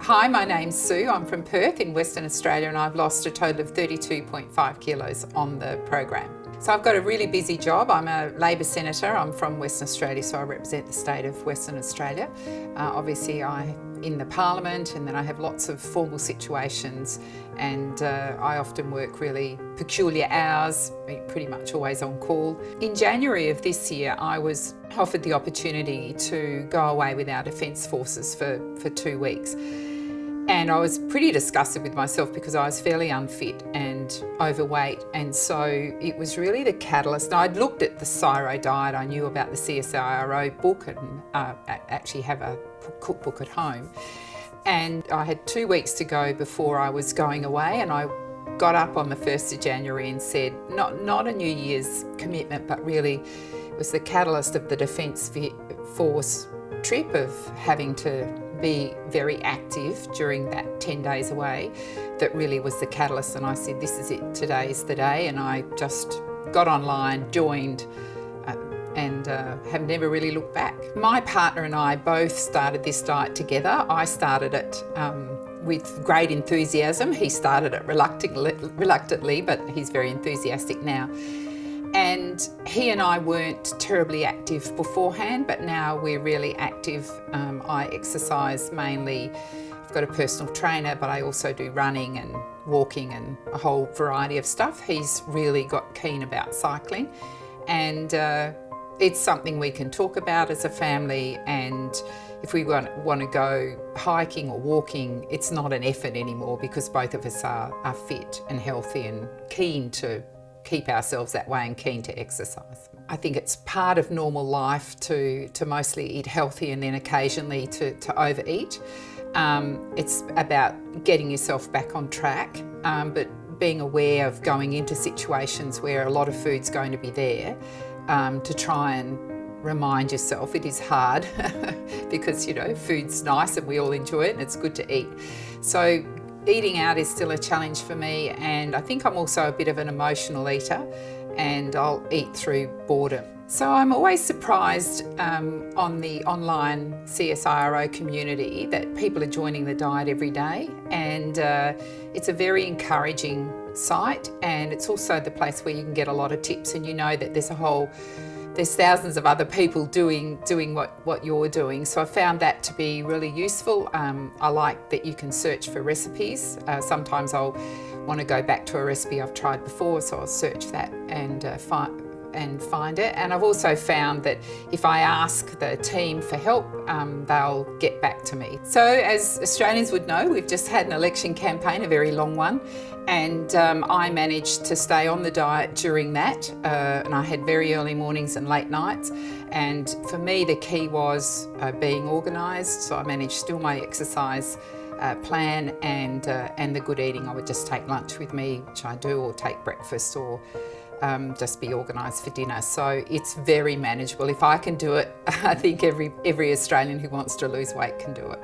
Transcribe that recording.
Hi, my name's Sue. I'm from Perth in Western Australia and I've lost a total of 32.5 kilos on the program. So I've got a really busy job. I'm a Labor Senator. I'm from Western Australia, so I represent the state of Western Australia. Obviously I'm in the Parliament, and then I have lots of formal situations, and I often work really peculiar hours, pretty much always on call. In January of this year, I was offered the opportunity to go away with our Defence Forces for 2 weeks. And I was pretty disgusted with myself because I was fairly unfit and overweight, and so it was really the catalyst. Now, I'd looked at the CSIRO diet, I knew about the CSIRO book, and actually have a cookbook at home. And I had 2 weeks to go before I was going away, and I got up on the 1st of January and said, not a New Year's commitment, but really it was the catalyst of the Defence Force trip, of having to be very active during that 10 days away, that really was the catalyst. And I said, this is it, today's the day. And I just got online, joined, and have never really looked back. My partner and I both started this diet together. I started it with great enthusiasm. He started it reluctantly, but he's very enthusiastic now. And he and I weren't terribly active beforehand, but now we're really active. I exercise mainly. I've got a personal trainer, but I also do running and walking and a whole variety of stuff. He's really got keen about cycling, and it's something we can talk about as a family. And if we want to go hiking or walking, it's not an effort anymore, because both of us are fit and healthy and keen to keep ourselves that way and keen to exercise. I think it's part of normal life to mostly eat healthy and then occasionally to overeat. It's about getting yourself back on track, but being aware of going into situations where a lot of food's going to be there, to try and remind yourself. It is hard because, you know, food's nice and we all enjoy it and it's good to eat. So eating out is still a challenge for me, and I think I'm also a bit of an emotional eater, and I'll eat through boredom. So I'm always surprised on the online CSIRO community that people are joining the diet every day, and it's a very encouraging site, and it's also the place where you can get a lot of tips, and you know that there's thousands of other people doing what you're doing. So I found that to be really useful. I like that you can search for recipes. Sometimes I'll want to go back to a recipe I've tried before, so I'll search that and find it. And I've also found that if I ask the team for help, they'll get back to me. So as Australians would know, we've just had an election campaign, a very long one, and I managed to stay on the diet during that, and I had very early mornings and late nights. And for me, the key was being organised, so I managed to do my exercise plan and the good eating. I would just take lunch with me, which I do, or take breakfast, or just be organised for dinner. So it's very manageable. If I can do it, I think every Australian who wants to lose weight can do it.